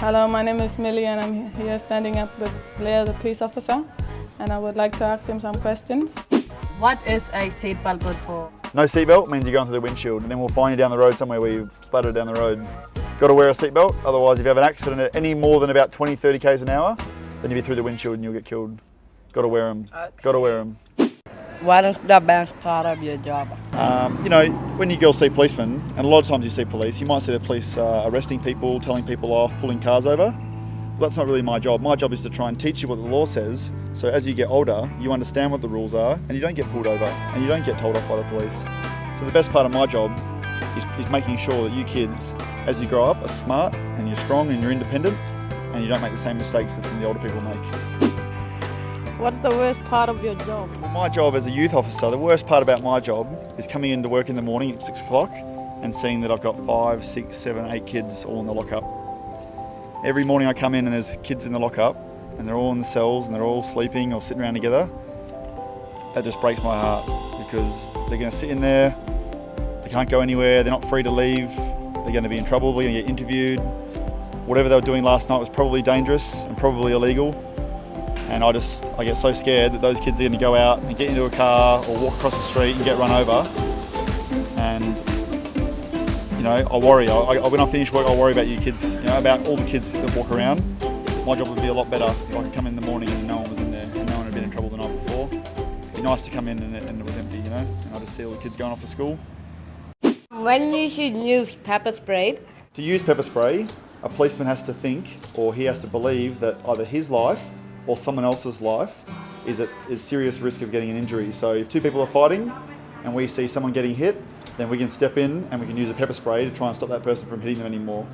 Hello, my name is Millie and I'm here standing up with Blair, the police officer, and I would like to ask him some questions. What is a seatbelt good for? No seatbelt means you're going through the windshield, and then we'll find you down the road somewhere where you splatter down the road. Got to wear a seatbelt, otherwise if you have an accident at any more than about 20-30 k's an hour, then you'll be through the windshield and you'll get killed. Got to wear them. Okay. Got to wear them. What is the best part of your job? You know, when you girls see policemen, and a lot of times you see police, you might see the police arresting people, telling people off, pulling cars over. Well, that's not really my job. My job is to try and teach you what the law says, so as you get older, you understand what the rules are, and you don't get pulled over, and you don't get told off by the police. So the best part of my job is making sure that you kids, as you grow up, are smart, and you're strong, and you're independent, and you don't make the same mistakes that some of the older people make. What's the worst part of your job? Well, my job as a youth officer, the worst part about my job is coming into work in the morning at 6 o'clock and seeing that I've got 5, 6, 7, 8 kids all in the lockup. Every morning I come in and there's kids in the lockup and they're all in the cells and they're all sleeping or sitting around together. That just breaks my heart because they're going to sit in there, they can't go anywhere, they're not free to leave, they're going to be in trouble, they're going to get interviewed. Whatever they were doing last night was probably dangerous and probably illegal. And I get so scared that those kids are going to go out and get into a car or walk across the street and get run over. And, you know, I worry. When I finish work, I'll worry about you kids, you know, about all the kids that walk around. My job would be a lot better if I could come in the morning and no one was in there and no one had been in trouble the night before. It'd be nice to come in and it was empty, you know, and I just see all the kids going off to school. When you should use pepper spray? To use pepper spray, a policeman has to think, or he has to believe that either his life or someone else's life is at serious risk of getting an injury. So if two people are fighting and we see someone getting hit, then we can step in and we can use a pepper spray to try and stop that person from hitting them anymore.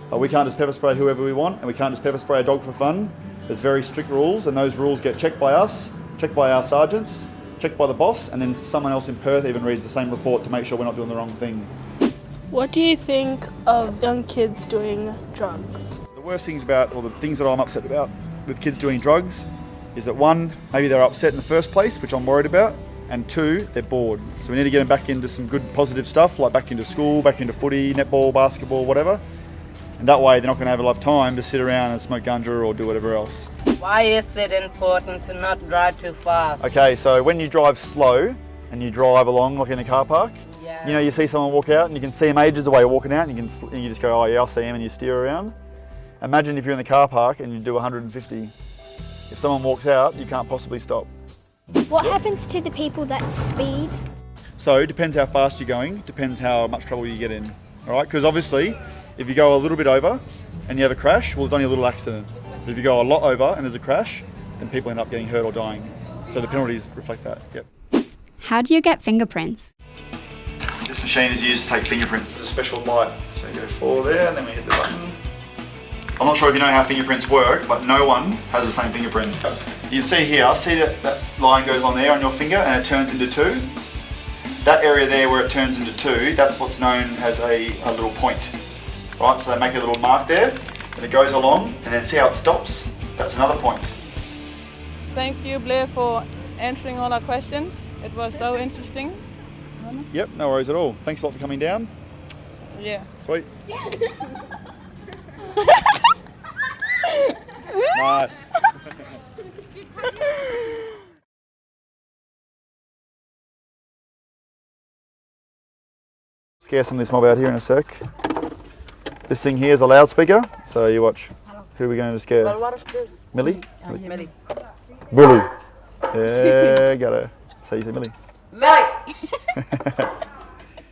But we can't just pepper spray whoever we want, and we can't just pepper spray a dog for fun. There's very strict rules, and those rules get checked by us, checked by our sergeants, checked by the boss, and then someone else in Perth even reads the same report to make sure we're not doing the wrong thing. What do you think of young kids doing drugs? The worst things about, or the things that I'm upset about with kids doing drugs is that one, maybe they're upset in the first place, which I'm worried about, and two, they're bored. So we need to get them back into some good positive stuff, like back into school, back into footy, netball, basketball, whatever. And that way they're not going to have a lot of time to sit around and smoke ganja or do whatever else. Why is it important to not drive too fast? Okay, so when you drive slow and you drive along like in a car park, Yeah. you know, you see someone walk out and you can see them ages away walking out and you just go, oh yeah, I'll see him, and you steer around. Imagine if you're in the car park and you do 150. If someone walks out, you can't possibly stop. What happens to the people that speed? So it depends how fast you're going, depends how much trouble you get in. All right, because obviously, if you go a little bit over and you have a crash, well, it's only a little accident. But if you go a lot over and there's a crash, then people end up getting hurt or dying. So the penalties reflect that, yep. How do you get fingerprints? This machine is used to take fingerprints. It's a special light. So you go forward there and then we hit the button. I'm not sure if you know how fingerprints work, but no one has the same fingerprint. You can see here, see that line goes on there on your finger and it turns into two. That area there where it turns into two, that's what's known as a little point. Right, so they make a little mark there, and it goes along, and then see how it stops? That's another point. Thank you, Blair, for answering all our questions. It was so interesting. Yep, no worries at all. Thanks a lot for coming down. Yeah. Sweet. Nice. Scare some of this mob out here in a sec. This thing here is a loudspeaker, so you watch. Who are we going to scare? Well, what is this? Millie? Millie. Billy. Yeah, got her. So you say Millie. Millie!